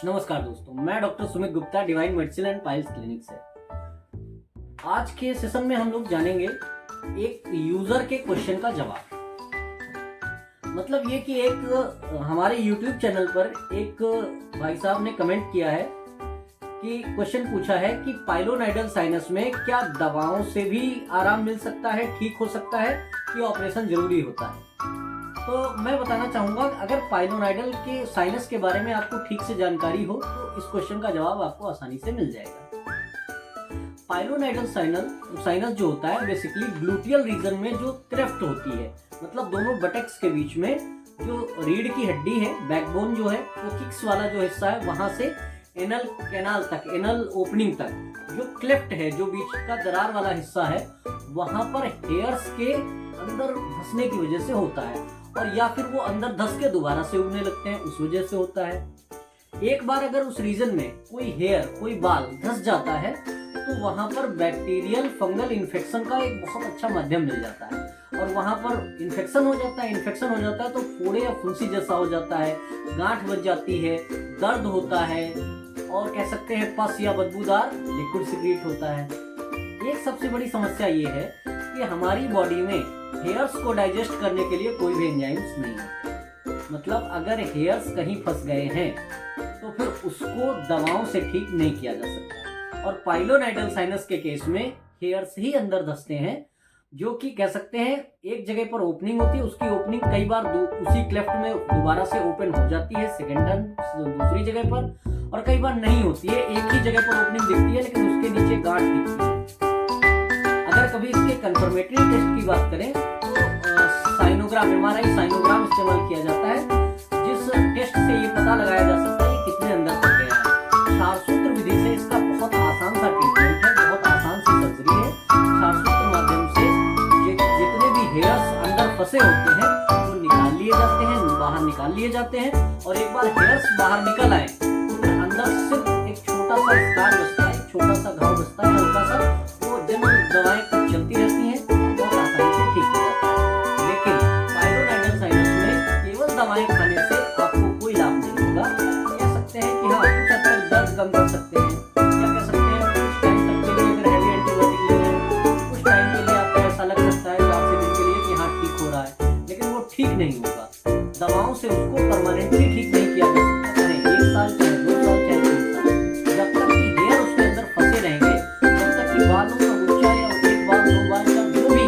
नमस्कार दोस्तों, मैं doctor Sumit Gupta divine medicine and piles clinic से। आज के सेशन में हम लोग जानेंगे एक यूजर के क्वेश्चन का जवाब। मतलब ये कि एक हमारे YouTube चैनल पर एक भाई साहब ने कमेंट किया है कि क्वेश्चन पूछा है कि पाइलोनाइडल साइनस में क्या दवाओं से भी आराम मिल सकता है, ठीक हो सकता है कि ऑपरेशन जरूरी होता है। तो मैं बताना चाहूंगा, अगर पाइलोनाइडल के साइनस के बारे में आपको ठीक से जानकारी हो तो इस क्वेश्चन का जवाब आपको आसानी से मिल जाएगा। पाइलोनाइडल साइनस जो होता है बेसिकली ग्लूटियल रीजन में जो क्लेफ्ट होती है, मतलब दोनों बटक्स के बीच में जो रीढ़ की हड्डी है, बैकबोन जो है, वो किक्स वाला जो हिस्सा है, वहां से एनल कैनाल तक, एनल ओपनिंग तक जो क्लेफ्ट है, जो बीच का दरार वाला हिस्सा है, वहां पर हेयर्स के अंदर धंसने की वजह से होता है, और या फिर वो अंदर धंस के दोबारा से उगने लगते हैं, उस वजह से होता है। एक बार अगर उस रीजन में कोई हेयर, कोई बाल धंस जाता है तो वहां पर बैक्टीरियल फंगल इन्फेक्शन का एक बहुत अच्छा माध्यम मिल जाता है, और वहां पर इन्फेक्शन हो जाता है तो फोड़े या फुंसी जैसा हो जाता है, गांठ बच जाती है, दर्द होता है, और कह सकते हैं पस या बदबूदार लिक्विड सिक्रीट होता है। एक सबसे बड़ी समस्या ये है कि हमारी बॉडी में हेयर्स को डाइजेस्ट करने के लिए कोई भी एंजाइम्स नहीं है। मतलब अगर हेयर्स कहीं फंस गए हैं तो फिर उसको दवाओं से ठीक नहीं किया जा सकता, और पाइलोनाइडल साइनस के केस में हेयर्स ही अंदर धंसते हैं, जो कि कह सकते हैं एक जगह पर ओपनिंग होती है, उसकी ओपनिंग कई बार उसी क्लेफ्ट में दोबारा से ओपन हो जाती है सेकेंड टाइम दूसरी जगह पर, और कई बार नहीं होती है, एक ही जगह पर ओपनिंग दिखती है लेकिन उसके नीचे गांठ दिखती है। अगर कभी इसके कंफर्मेटरी टेस्ट की बात करें तो साइनोग्राम, एमआरआई साइनोग्राम इस्तेमाल किया जाता है, जिस टेस्ट से ये पता लगाया जा सकता है कि कितने अंदर तक गया है। क्षारसूत्र विधि से इसका बहुत आसान सा ट्रीटमेंट है, बहुत आसान सी सर्जरी है। क्षारसूत्र माध्यम से जितने भी हेयर्स अंदर फंसे होते हैं वो निकाल लिए जाते हैं, बाहर निकाल लिए जाते हैं, और एक बार हेयर्स बाहर निकल आए तो अंदर सिर्फ एक छोटा सा स्कार बचता है, छोटा सा घाव बचता है, हल्का सा, वो जनरल दवाएं कुछ चलती रहती हैं, बहुत आसानी से ठीक हो जाता है। लेकिन पाइलोनाइडल साइनस में केवल दवाएं खाने से आपको कोई लाभ नहीं होगा। कह सकते हैं कि हाँ, कुछ हद तक दर्द कम कर सकते हैं, या कह सकते हैं कुछ टाइम तक के लिए अगर हैवी एंटीबायोटिक ले रहे हैं, कुछ टाइम के लिए आपको ऐसा लग सकता है 4 से दिन के लिए कि हाँ ठीक हो रहा है, लेकिन वो ठीक नहीं होगा। दवाओं से उसको परमानेंटली ठीक नहीं किया जा सकता, चाहे 1 साल, चाहे 2 साल, चाहे 3 साल, जब तक कि हेयर उसके अंदर फंसे रहेंगे, जब तक कि बालों का गुच्छा या 1 बाल 2 बाल का जो भी है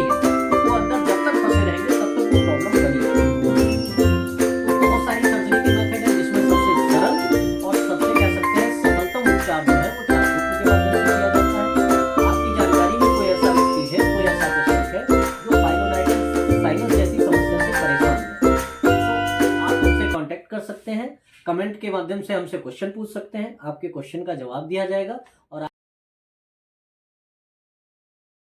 वो अंदर जब तक फंसे रहेंगे तब तक वो प्रॉब्लम बनी रहेगी। तो बहुत सारी सर्जरी के मेथड है, जिसमें सबसे सरल और सबसे कह सकते हैं सफलतम उपचार जो है वो क्षारसूत्र के माध्यम से किया जाता है। आपकी जानकारी में कोई ऐसा व्यक्ति है, कोई ऐसा पेशेंट है जो पाइलोनाइडल साइनस जैसी समस्या से परेशान है, तो आप हमसे कांटेक्ट कर सकते हैं, कमेंट के माध्यम से हमसे क्वेश्चन पूछ सकते हैं, आपके क्वेश्चन का जवाब दिया जाएगा